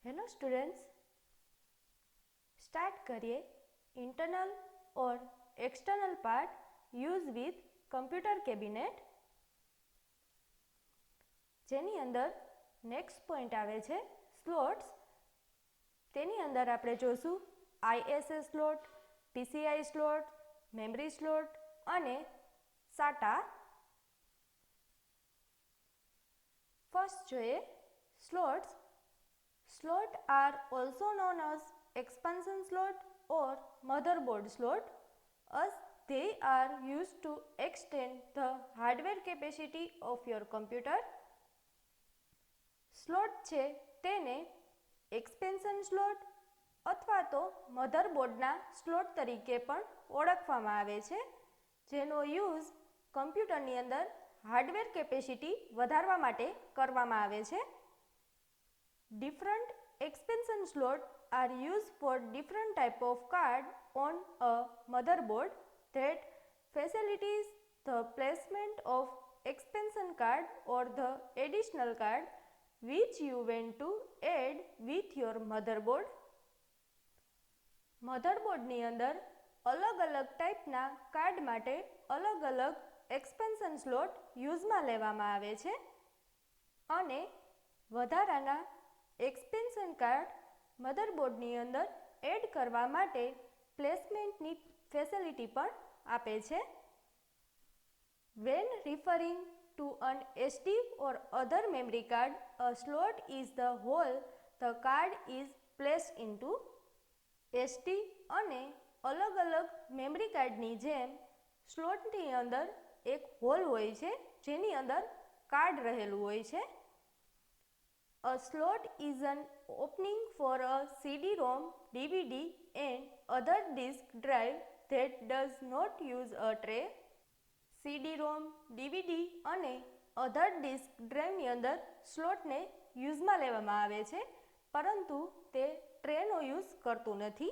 Hello students, start करिए internal और external part use with computer cabinet. जेनी अंदर नेक्स्ट पॉइंट आवे छे स्लॉट्स। तेनी अंदर आपणे जोशुं ISA slot, PCI slot, memory slot अने साटा। फर्स्ट जोईए slots. Slot are also known as expansion slot or motherboard slot, as they are used to extend the hardware capacity of your computer. Slot છે તેને expansion slot અથવા તો મધરબોર્ડના slot તરીકે પણ ઓળખવામાં આવે છે, જેનો યુઝ કમ્પ્યુટરની અંદર હાર્ડવેર કેપેસિટી વધારવા માટે કરવામાં આવે છે. Different expansion slots are used for different type of card on a motherboard that facilitates the placement of expansion card or the additional card which you want to add with your motherboard. મધરબોર્ડની અંદર અલગ અલગ ટાઈપના card માટે અલગ અલગ expansion slot યુઝમાં લેવામાં આવે છે અને વધારાના एक्सपेन्शन कार्ड मदरबोर्डनी अंदर एड करवा माटे प्लेसमेंटनी फेसिलिटी पण आपे छे. When referring to an SD or other memory card, a slot is the hole the card is placed into. SD અને अलग अलग मेमरी कार्डनी जेम स्लोटनी अंदर एक होल होय छे जेनी अंदर कार्ड रहेलुं होय छे. A slot is an opening for a CD-ROM, DVD and other disk drive that does not use a tray. CD-ROM, DVD અને other disk drive ની અંદર સ્લોટને યુઝમાં લેવામાં આવે છે, પરંતુ તે ટ્રેનો યુઝ કરતું નથી.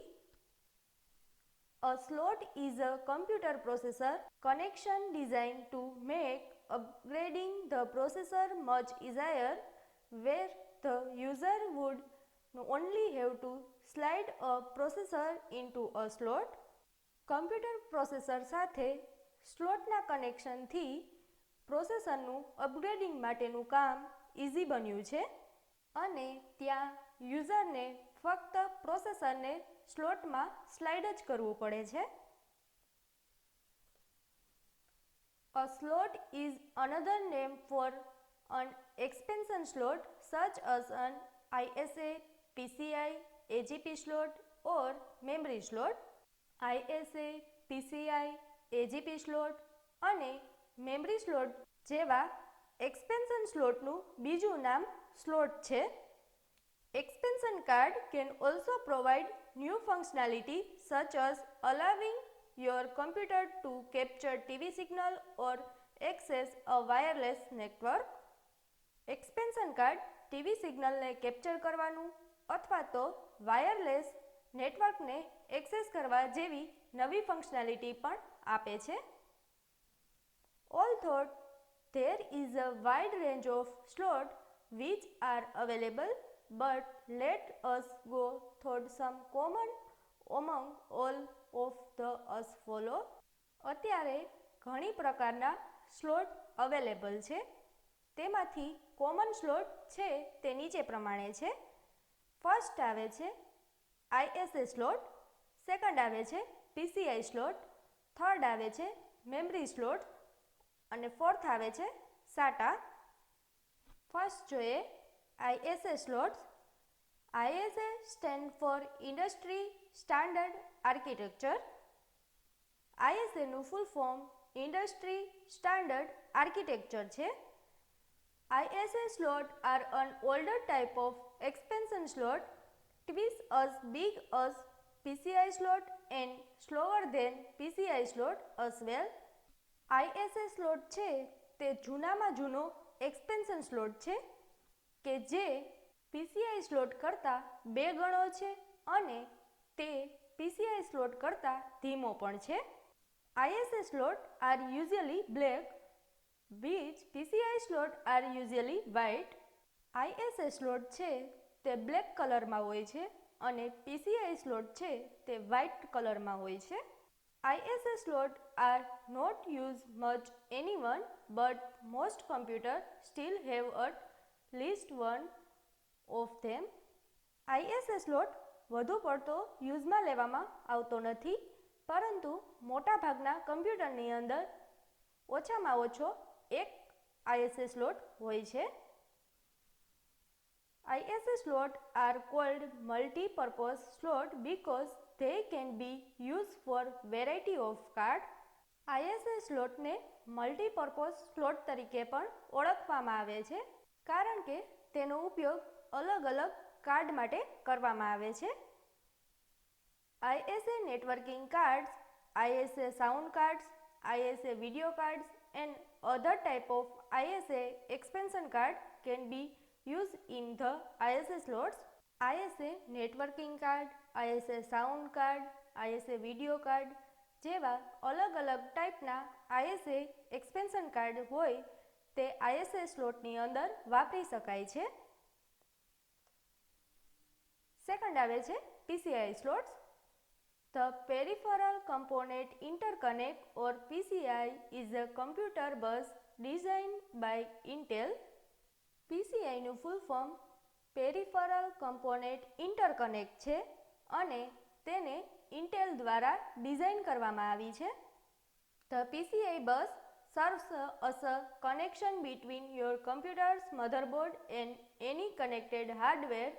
A slot is a computer processor connection designed to make upgrading the processor much easier, where the user would only have to slide a processor into a slot. Computer processor સાથે સ્લોટના કનેક્શનથી પ્રોસેસરનું અપગ્રેડિંગ માટેનું કામ easy બન્યું છે અને ત્યાં યુઝરને ફક્ત પ્રોસેસરને સ્લોટમાં સ્લાઇડ જ કરવું પડે છે. A slot is another name for an expansion slot such as an ISA, PCI, AGP slot or memory slot. ISA, PCI, AGP slot અને memory slot જેવા expansion slotનું બીજું નામ slot છે. Expansion card can also provide new functionality such as allowing your computer to capture TV signal or access a wireless network. Expansion card TV signal ने capture करवानुं अथवा तो wireless network ने access करवा जेवी नवी फंक्शनालिटी पण आपे छे. Although there is a wide range of slots which are available, but let us go through some common among all of the as follow. અત્યારે ઘણી પ્રકારના સ્લોટ અવેલેબલ છે, તેમાંથી કોમન સ્લોટ છે તે નીચે પ્રમાણે છે. ફર્સ્ટ આવે છે આઈએસએ સ્લોટ, સેકન્ડ આવે છે પીસીઆઈ સ્લોટ, થર્ડ આવે છે મેમરી સ્લોટ અને ફોર્થ આવે છે સાટા. ફર્સ્ટ જોઈએ ISA slots. ISA stand for industry standard architecture. આઈએસએનું full form industry standard architecture છે. ISA slot are an older type of expansion slot, twice as big as PCI slot and slower than PCI slot as well. ISA slot છે તે જૂનામાં જૂનો expansion slot છે કે જે PCI slot કરતાં 2 ગણો છે અને તે PCI સ્લોટ કરતાં ધીમો પણ છે. ISA slot are usually black, which PCI slot are usually white. ISA slot છે તે બ્લેક કલરમાં હોય છે અને PCI સ્લોટ છે તે વ્હાઇટ કલરમાં હોય છે. ISA slot are not used much anyone, but most computers still have at least one of them. ISA slot વધુ પડતો યુઝમાં લેવામાં આવતો નથી, પરંતુ મોટાભાગના કમ્પ્યુટરની અંદર ઓછામાં ઓછો એક ISA slot હોય છે. ISA slot are called multi-purpose slot because they can be used for variety of card. ISA slotને મલ્ટીપર્પઝ સ્લોટ તરીકે પણ ઓળખવામાં આવે છે કારણ કે તેનો ઉપયોગ અલગ અલગ કાર્ડ માટે કરવામાં આવે છે. ISA networking cards, ISA sound cards, ISA video cards and other type of ISA expansion card can be used in the ISA slots. ISA networking card, ISA sound card, ISA video card જેવા અલગ અલગ ટાઈપના ISA expansion card હોય તે ISA સ્લોટની અંદર વાપરી શકાય છે. સેકન્ડ આવે છે PCI slots. The Peripheral Component Interconnect or PCI is a computer bus designed by Intel. PCI નું full form peripheral component interconnect છે અને તેને ઇન્ટેલ દ્વારા ડિઝાઇન કરવામાં આવી છે. The PCI bus serves as a connection between your computer's motherboard and any connected hardware,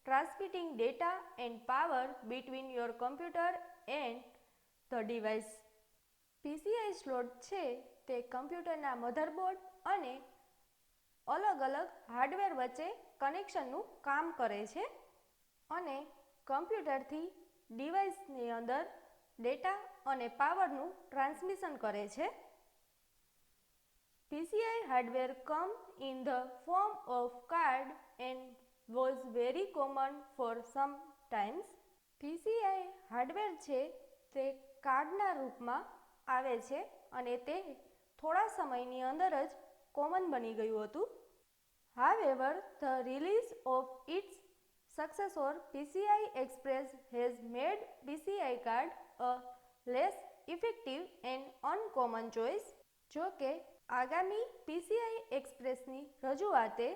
transmitting data and power between your computer and the device. PCI slot છે તે કમ્પ્યુટરના motherboard અને અલગ અલગ હાર્ડવેર વચ્ચે કનેક્શનનું કામ કરે છે અને કમ્પ્યુટરથી ડિવાઇસની અંદર ડેટા અને પાવરનું ટ્રાન્સમિશન કરે છે. PCI hardware come in the form of card and was very common for some times. PCI hardware છે તે કાર્ડના રૂપમાં આવે છે અને તે થોડા સમયની અંદર જ કોમન બની ગયું હતું. However, the release of its successor PCI Express has made PCI card a less effective and uncommon choice. જો કે આગામી PCI એક્સપ્રેસની રજૂઆતે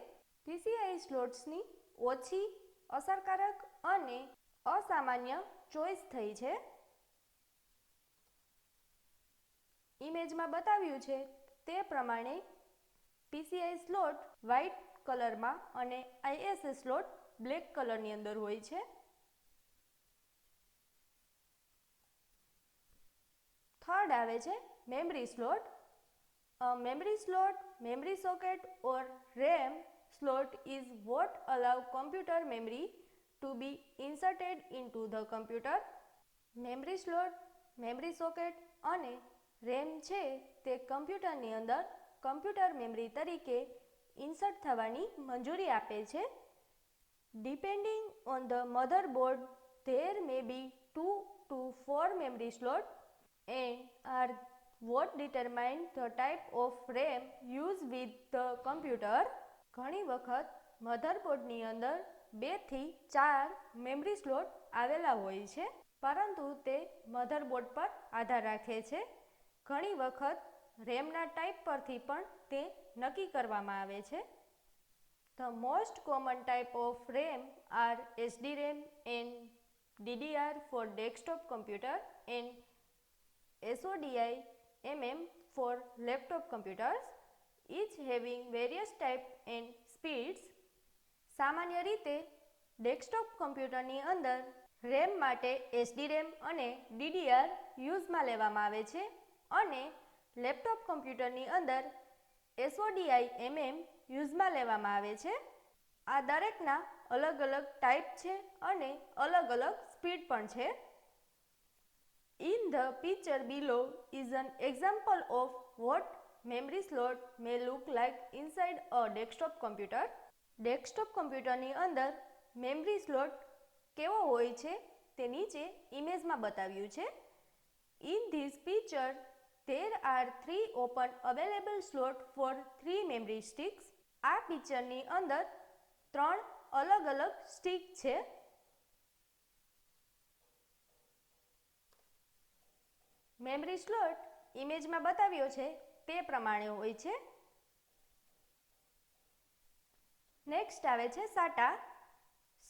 PCI સ્લોટ્સની ઓછી અસરકારક અને અસામાન્ય ચોઇસ થઈ છે. ઇમેજમાં બતાવ્યું છે તે પ્રમાણે PCI સ્લોટ વ્હાઇટ કલરમાં અને ISA સ્લોટ બ્લેક કલરની અંદર હોય છે. થર્ડ આવે છે memory slot. A memory slot, memory socket or RAM slot is what allow computer memory to be inserted into the computer. Memory slot, memory socket અને RAM છે તે કમ્પ્યુટરની અંદર કમ્પ્યુટર મેમરી તરીકે ઇન્સર્ટ થવાની મંજૂરી આપે છે. Depending on the motherboard, there may be 2 to 4 memory slots and are what determine the type of RAM used with the computer. ઘણી વખત મધરબોર્ડની અંદર 2 થી 4 મેમરી સ્લોટ આવેલા હોય છે, પરંતુ તે મધરબોર્ડ પર આધાર રાખે છે. ઘણી વખત રેમના ટાઈપ પરથી પણ તે નક્કી કરવામાં આવે છે. The most common type of RAM are SDRAM and DDR for desktop computer and SODI for laptop computers, each having various types and speeds. સામાન્ય રીતે ડેસ્કટોપ કમ્પ્યુટરની અંદર રેમ માટે SDRAM અને DDR યુઝમાં લેવામાં આવે છે અને લેપટોપ કમ્પ્યુટરની અંદર SODI યુઝમાં લેવામાં આવે છે. આ દરેકના અલગ અલગ ટાઈપ છે અને અલગ અલગ સ્પીડ પણ છે. In the picture below is an example of what memory slot may look like inside a desktop computer. Desktop કમ્પ્યુટરની અંદર મેમરી સ્લોટ કેવો હોય છે તે નીચે ઇમેજમાં બતાવ્યું છે. In this picture there are 3 open available slot for 3 memory sticks. આ પિક્ચરની અંદર 3 અલગ અલગ સ્ટિક છે. મેમરી સ્લોટ ઇમેજમાં બતાવ્યો છે તે પ્રમાણે હોય છે. નેક્સ્ટ આવે છે SATA.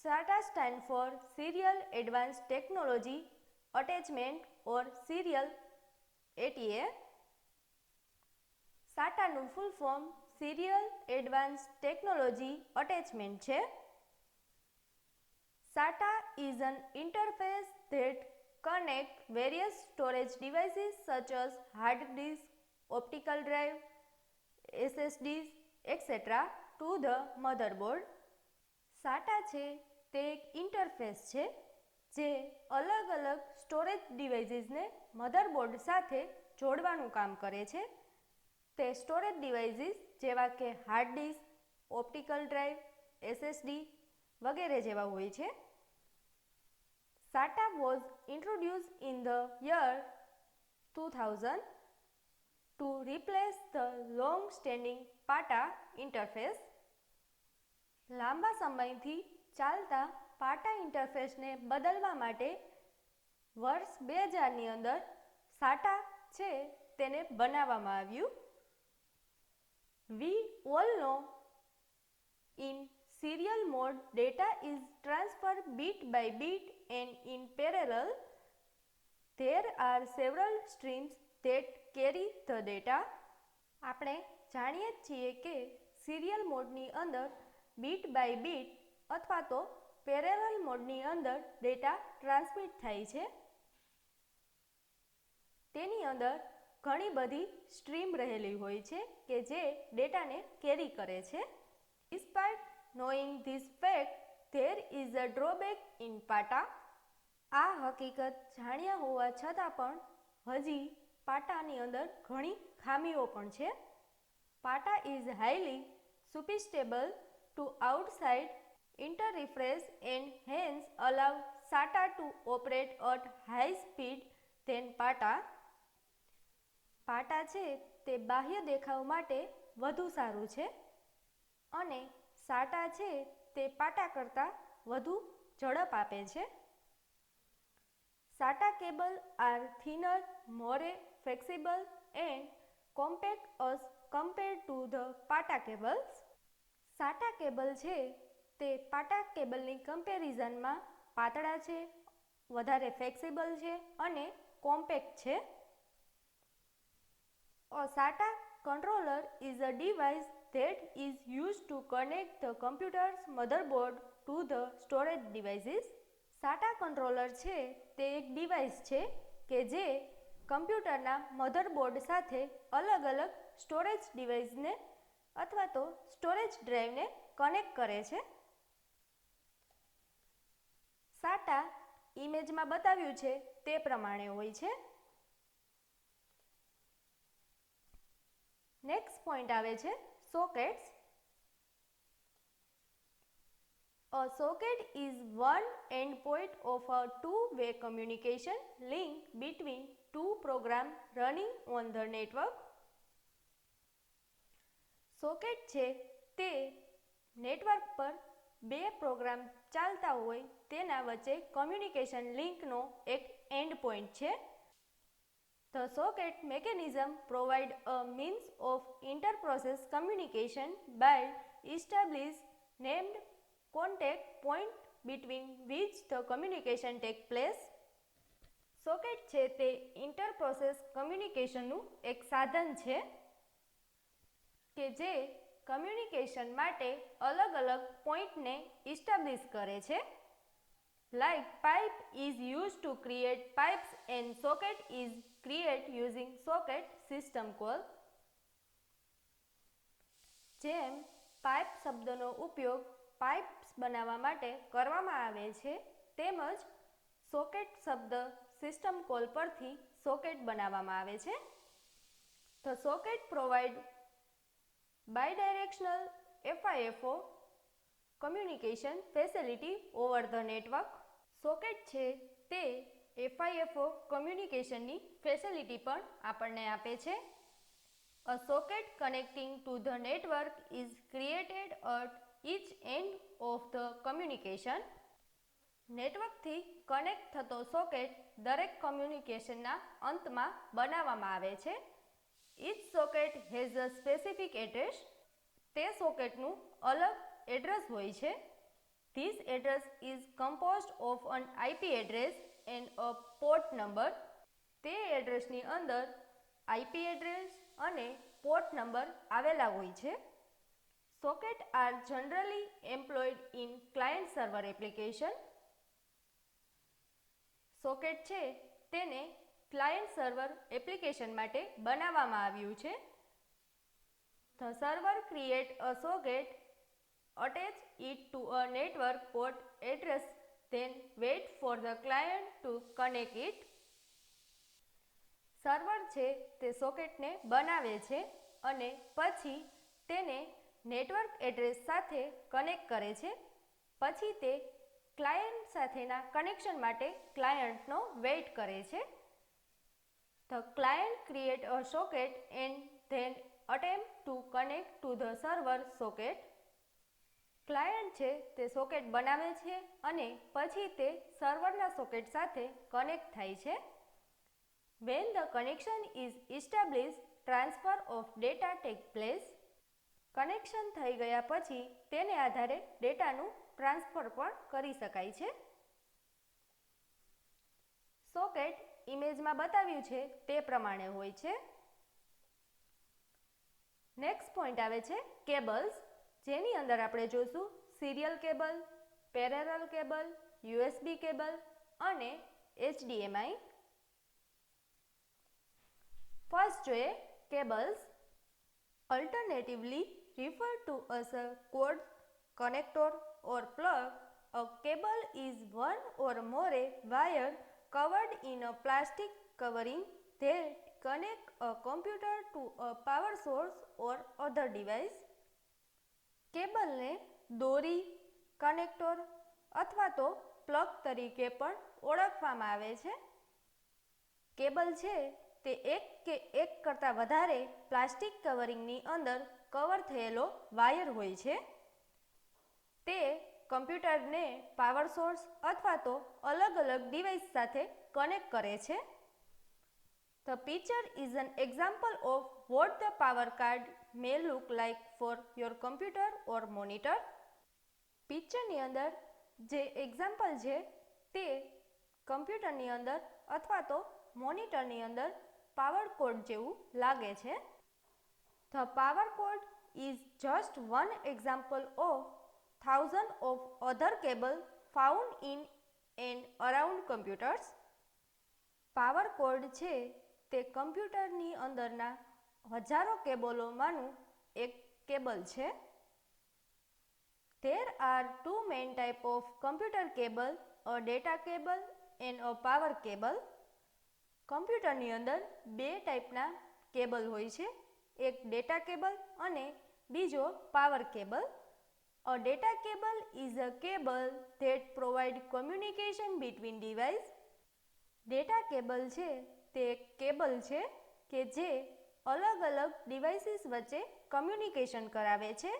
SATA stand for serial advance technology attachment or serial ATA. SATAનું full form serial advance technology attachment છે. SATA is an interface that connects various storage devices such as hard disk, optical drive, SSDs, etc. to the motherboard. SATA છે તે એક interface છે જે અલગ અલગ storage ડિવાઇસીસને motherboard સાથે જોડવાનું કામ કરે છે. તે સ્ટોરેજ ડિવાઇસીસ જેવા કે hard disk, optical drive, SSD વગેરે જેવા હોય છે. SATA was introduced in the year 2000 to replace the long-standing PATA interface. લાંબા સમયથી ચાલતા પાટા ઇન્ટરફેસને બદલવા માટે વર્ષ 2000ની અંદર SATA છે તેને બનાવવામાં આવ્યું. We all know in serial mode data is transferred bit by bit and in parallel there are several streams that carry the data. આપણે જાણીએ જ છીએ કે સિરિયલ મોડની અંદર બીટ બાય બીટ અથવા તો પેરેલલ મોડની અંદર ડેટા ટ્રાન્સમિટ થાય છે. તેની અંદર ઘણી બધી સ્ટ્રીમ રહેલી હોય છે કે જે ડેટાને કેરી કરે છે. Despite knowing this fact, there is a drawback in PATA. આ હકીકત જાણ્યા હોવા છતાં પણ હજી પાટાની અંદર ઘણી ખામીઓ પણ છે. PATA is highly susceptible to outside interference and hence allow SATA to operate at high speed than PATA. પાટા છે તે બાહ્ય દેખાવ માટે વધુ સારું છે અને SATA છે તે પાટા કરતાં વધુ ઝડપ આપે છે. SATA cable are thinner, more flexible and compact as compared to the PATA cables. SATA cable છે તે પાટા કેબલની કમ્પેરિઝનમાં પાતળા છે, વધારે ફ્લેક્સિબલ છે અને કોમ્પેક્ટ છે. A SATA controller is a device that is used to connect the computer's motherboard to the storage devices. SATA controller છે તે એક ડિવાઇસ છે કે જે કમ્પ્યુટરના મધરબોર્ડ સાથે અલગ અલગ સ્ટોરેજ ડિવાઇસને અથવા તો સ્ટોરેજ ડ્રાઈવને કનેક્ટ કરે છે. SATA ઇમેજમાં બતાવ્યું છે તે પ્રમાણે હોય છે. નેક્સ્ટ પોઈન્ટ આવે છે sockets. A socket is one endpoint of a two-way communication link between two programs running on the network. Socket છે તે નેટવર્ક પર બે પ્રોગ્રામ ચાલતા હોય તેના વચ્ચે કમ્યુનિકેશન લિંકનો એક એન્ડ પોઈન્ટ છે. The socket mechanism provide a means of inter-process communication by establish named contact point between which the communication take place. Socket છે તે ઇન્ટર પ્રોસેસ કમ્યુનિકેશનનું એક સાધન છે કે જે કમ્યુનિકેશન માટે અલગ અલગ પોઈન્ટને ઇસ્ટાબ્લિશ કરે છે. Like pipe is used to create pipes and socket is create using socket system call. જેમ પાઇપ શબ્દનો ઉપયોગ પાઇપ્સ બનાવવા માટે કરવામાં આવે છે તેમજ સોકેટ શબ્દ સિસ્ટમ કોલ પરથી સોકેટ બનાવવામાં આવે છે. The socket provide bidirectional FIFO communication facility over the network. Socket છે તે FIFO કમ્યુનિકેશનની ફેસિલિટી પણ આપણને આપે છે. A socket connecting to the network is created at each end of the communication. નેટવર્કથી કનેક્ટ થતો સોકેટ દરેક કમ્યુનિકેશનના અંતમાં બનાવવામાં આવે છે. Each socket has a specific address. તે સોકેટનું અલગ એડ્રેસ હોય છે. This address is composed of an IP address and a port number. તે એડ્રેસની અંદર આઈપી એડ્રેસ અને પોર્ટ નંબર આવેલા હોય છે. Socket are generally employed in client server application. Socket છે તેને ક્લાયન્ટ સર્વર એપ્લિકેશન માટે બનાવવામાં આવ્યું છે. The server create a socket, attach it to a network port address, then wait for the client to connect it. Server છે તે સોકેટને બનાવે છે અને પછી તેને નેટવર્ક એડ્રેસ સાથે કનેક્ટ કરે છે. પછી તે ક્લાયન્ટ સાથેના કનેક્શન માટે ક્લાયન્ટનો વેઇટ કરે છે. The client create a socket and then attempt to connect to the server socket. Client છે તે સોકેટ બનાવે છે અને પછી તે સર્વરના સોકેટ સાથે કનેક્ટ થાય છે. When the connection is established, transfer of data take place. Connection થઈ ગયા પછી તેને આધારે ડેટાનું ટ્રાન્સફર પણ કરી શકાય છે. સોકેટ ઇમેજમાં બતાવ્યું છે તે પ્રમાણે હોય છે. નેક્સ્ટ પોઈન્ટ આવે છે કેબલ્સ, જેની અંદર આપણે જોઈશું serial cable, parallel cable, USB cable અને HDMI. ફર્સ્ટ જોઈએ cables. Alternatively referred to as a cord, connector or plug, a cable is one or more wire covered in a plastic covering that connect a computer to a power source or other device. કેબલને દોરી, connector અથવા તો plug તરીકે પણ ઓળખવામાં આવે છે. Cable છે તે એક કે એક કરતાં વધારે પ્લાસ્ટિક કવરિંગની અંદર કવર થયેલો વાયર હોય છે. તે કમ્પ્યુટરને પાવર સોર્સ અથવા તો અલગ અલગ ડિવાઇસ સાથે કનેક્ટ કરે છે. The picture is an example of what the power card may look like for your computer or monitor. પિક્ચરની અંદર જે એક્ઝામ્પલ છે તે કમ્પ્યુટરની અંદર અથવા તો મોનિટરની અંદર પાવર કોડ જેવું લાગે છે. The power cord is just one example of thousands of other cables found in and around computers. Power code છે તે કમ્પ્યુટરની અંદરના હજારો કેબલોમાંનું એક કેબલ છે. There are two main types of computer cable, a data cable and a power cable. કમ્પ્યુટરની અંદર બે ટાઈપના કેબલ હોય છે, એક ડેટા કેબલ અને બીજો power cable. A data cable is a cable that provide communication between device. Data cable છે તે એક કેબલ છે કે જે અલગ અલગ ડિવાઇસીસ વચ્ચે કમ્યુનિકેશન કરાવે છે.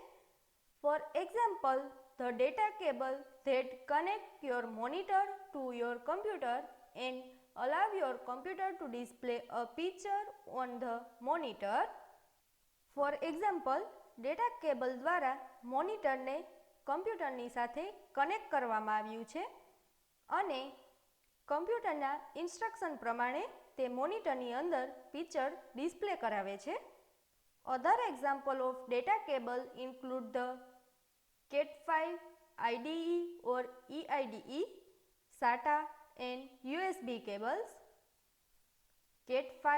For example, the data cable that connect your monitor to your computer and allow your computer to display a picture on the monitor. For example, data cable દ્વારા મોનિટરને કમ્પ્યુટરની સાથે કનેક્ટ કરવામાં આવ્યું છે અને કમ્પ્યુટરના ઇન્સ્ટ્રક્શન પ્રમાણે તે મોનિટરની અંદર પિક્ચર ડિસ્પ્લે કરાવે છે. Other example of data cable include the Cat5, IDE or EIDE, SATA and USB cables. Cat5,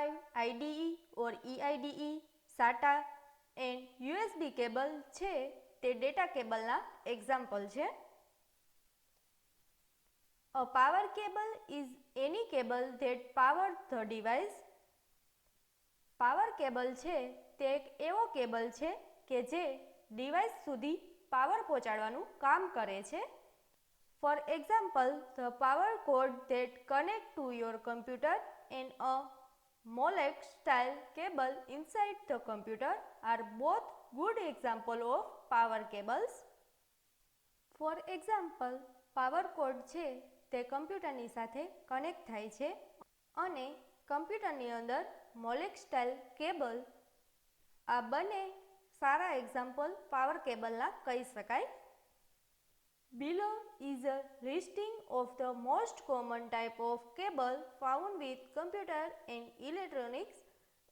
IDE or EIDE, SATA and USB cable છે તે ડેટા કેબલના એક્ઝામ્પલ છે. A power cable is any cable that power the device. Power cable છે તે એક એવો cable છે કે જે ડિવાઇસ સુધી પાવર પહોંચાડવાનું કામ કરે છે. For example, the power cord that connect to your computer and a Molex style cable inside the computer are both good example of power cables. For example, power code છે તે કમ્પ્યુટરની સાથે connect થાય છે અને કમ્પ્યુટરની અંદર મોલેક સ્ટાઇલ કેબલ, આ બંને સારા એક્ઝામ્પલ પાવર કેબલના કહી શકાય. Below is a listing of the most common type of cable found with computer and electronics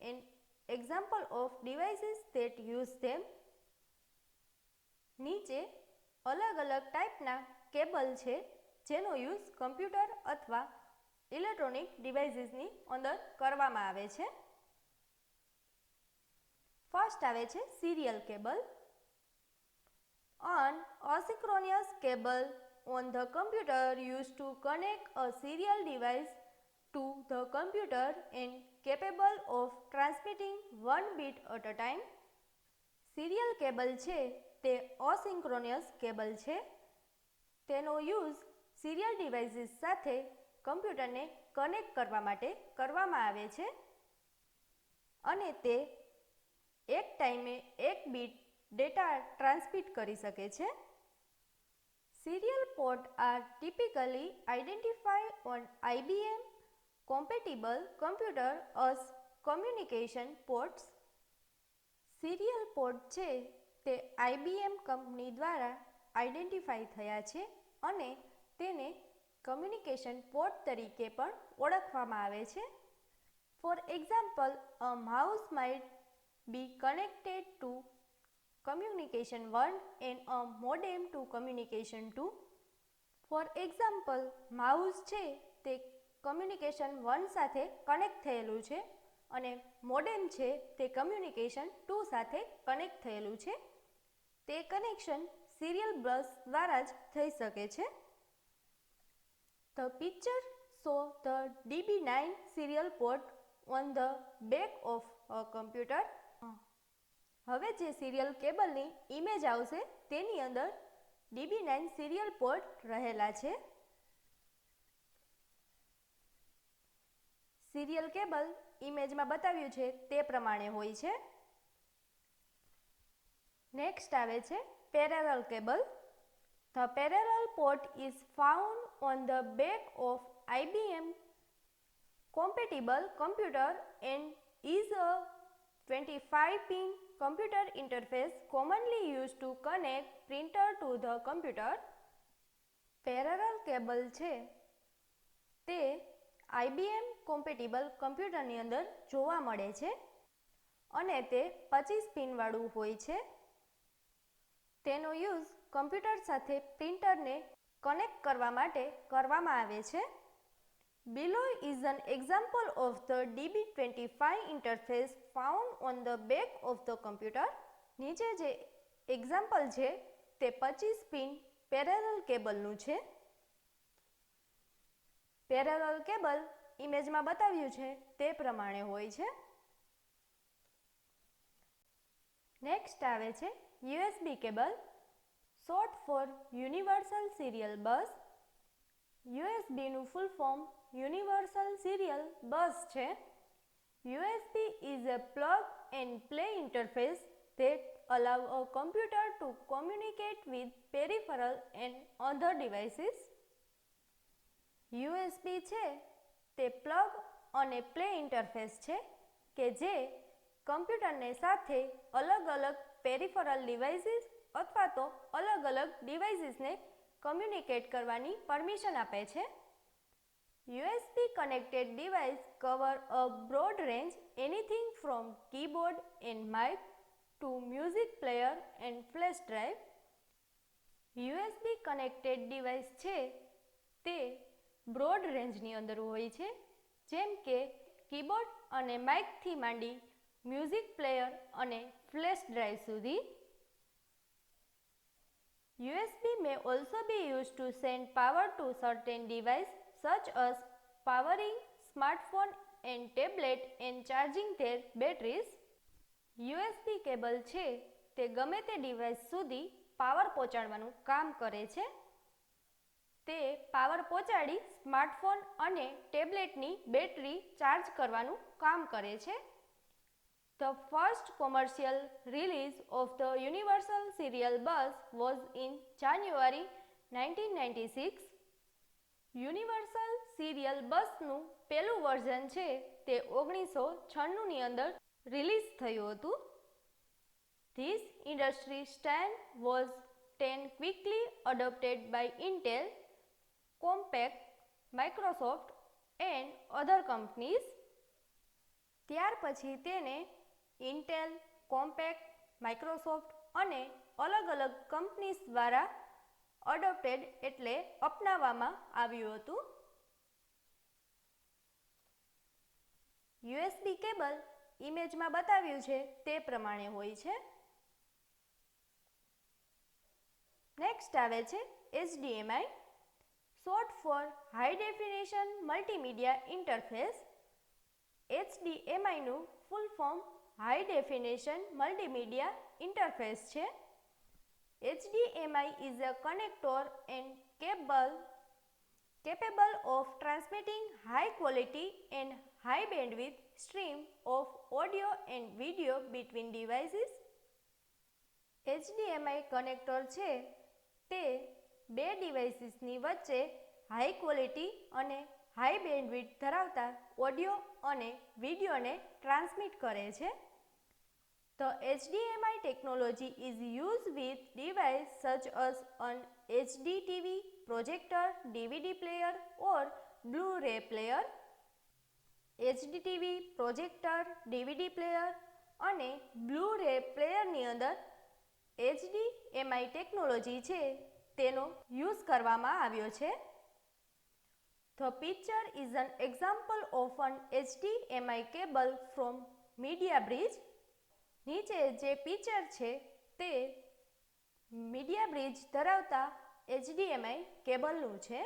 and example of devices that use them. નીચે અલગ અલગ ટાઈપના કેબલ છે જેનો યુઝ કમ્પ્યુટર અથવા ઇલેક્ટ્રોનિક ડિવાઇસીસની અંદર કરવામાં આવે છે. ફર્સ્ટ આવે છે serial cable. An asynchronous cable on the computer used to connect a serial device to the computer and capable of transmitting one bit at a time. Serial cable છે તે અસિંક્રોનિયસ cable છે. તેનો યુઝ સિરિયલ ડિવાઇસીસ સાથે કમ્પ્યુટરને connect કરવા માટે કરવામાં આવે છે અને તે એક ટાઈમે એક બીટ ડેટા ટ્રાન્સમિટ કરી શકે છે. Serial port are typically identify on IBM compatible computer as communication ports. Serial port છે તે IBM કંપની દ્વારા આઇડેન્ટિફાઈ થયા છે અને તેને કમ્યુનિકેશન પોર્ટ તરીકે પણ ઓળખવામાં આવે છે. For example, a mouse might be connected two communication 1 and a modem to communication 2. For example, mouse છે તે કમ્યુનિકેશન 1 સાથે કનેક્ટ થયેલું છે અને મોડેમ છે તે કમ્યુનિકેશન 2 સાથે કનેક્ટ થયેલું છે. તે કનેક્શન સિરિયલ બસ દ્વારા જ થઈ શકે છે. The picture show the DB9 serial port on the back of a computer. હવે જે સિરિયલ કેબલની ઇમેજ આવશે તેની અંદર DB9 સિરિયલ પોર્ટ રહેલા છે. સિરિયલ કેબલ ઇમેજમાં બતાવ્યું છે તે પ્રમાણે હોય છે. નેક્સ્ટ આવે છે parallel cable. The parallel port is found on the back of IBM compatible computer and is a 25-pin computer interface commonly used to connect printer to the computer. Parallel cable છે તે IBM compatible કમ્પ્યુટરની અંદર જોવા મળે છે અને તે 25 pin વાળું હોય છે. તેનો યુઝ કમ્પ્યુટર સાથે પ્રિન્ટરને કનેક્ટ કરવા માટે કરવામાં આવે છે. Below is an example of the DB25 interface found on the back of the computer. નીચે જે એક્ઝામ્પલ છે તે 25 પિન પેરેલલ કેબલનું છે. પેરેલલ કેબલ ઇમેજમાં બતાવ્યું છે તે પ્રમાણે હોય છે. નેક્સ્ટ આવે છે USB cable, short for universal serial bus. યુએસબીનું full form universal serial bus છે. USB is a plug and play interface that allow a computer to communicate with peripheral and other devices. USB છે તે plug અને play interface છે કે જે કમ્પ્યુટરને સાથે અલગ અલગ પેરિફરલ ડિવાઇસીસ અથવા તો અલગ અલગ ડિવાઇસીસને કમ્યુનિકેટ કરવાની પરમિશન આપે છે. USB connected device cover a broad range anything from keyboard and mic to music player and flash drive. USB connected device છે તે બ્રોડ રેન્જની અંદર હોય છે જેમ કે કીબોર્ડ અને માઇકથી માંડી મ્યુઝિક પ્લેયર અને ફ્લેશ ડ્રાઈવ સુધી. USB may also be used to send power to certain devices such as powering smartphone and tablet and charging their batteries. USB cable છે તે ગમે તે ડિવાઇસ સુધી પાવર પહોંચાડવાનું કામ કરે છે. તે પાવર પહોંચાડી સ્માર્ટફોન અને ટેબ્લેટની બેટરી ચાર્જ કરવાનું કામ કરે છે. The first commercial release of the Universal Serial Bus was in January 1996. Universal serial બસનું પહેલું વર્ઝન છે તે 1996ની અંદર રિલીઝ થયું હતું. This industry stand was then quickly adopted by Intel, Compaq, Microsoft and other companies. ત્યાર પછી તેને ઇન્ટેલ, કોમ્પેક, માઇક્રોસોફ્ટ અને અલગ અલગ કંપનીઝ દ્વારા અડોપ્ટેડ એટલે અપનાવવામાં આવ્યું હતું. USB કેબલ ઇમેજમાં બતાવ્યું છે તે પ્રમાણે હોય છે. નેક્સ્ટ આવે છે HDMI, short for high definition multimedia interface. HDMIનું full form high definition multimedia interface છે. HDMI is a connector and cable capable of transmitting high quality and high bandwidth stream of audio and video between devices. HDMI connector છે તે બે ડિવાઇસીસની વચ્ચે high quality અને high bandwidth ધરાવતા audio અને વિડીયોને transmit કરે છે. The HDMI technology is used with devices such as an HD TV, projector, DVD player or Blu-ray player. HD TV, projector, DVD player અને Blu-ray પ્લેયરની અંદર HDMI ટેકનોલોજી છે તેનો યુઝ કરવામાં આવ્યો છે. The picture is an example of an HDMI cable from Media Bridge. નીચે જે picture છે તે મીડિયા બ્રિજ ધરાવતા HDMI કેબલનું છે.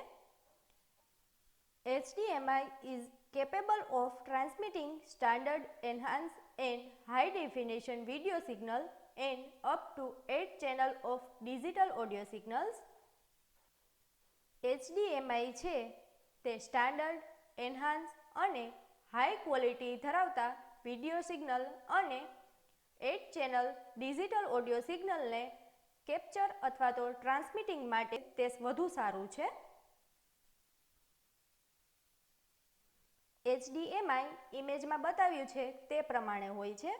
HDMI is capable of transmitting standard, enhanced and high definition video signal and up to 8 channel of digital audio signals. HDMI છે તે standard, enhance અને high quality ધરાવતા વિડીયો સિગ્નલ અને 8 channel digital audio સિગ્નલને capture અથવા તો transmitting માટે તે વધુ સારું છે. HDMI ઇમેજમાં બતાવ્યું છે તે પ્રમાણે હોય છે.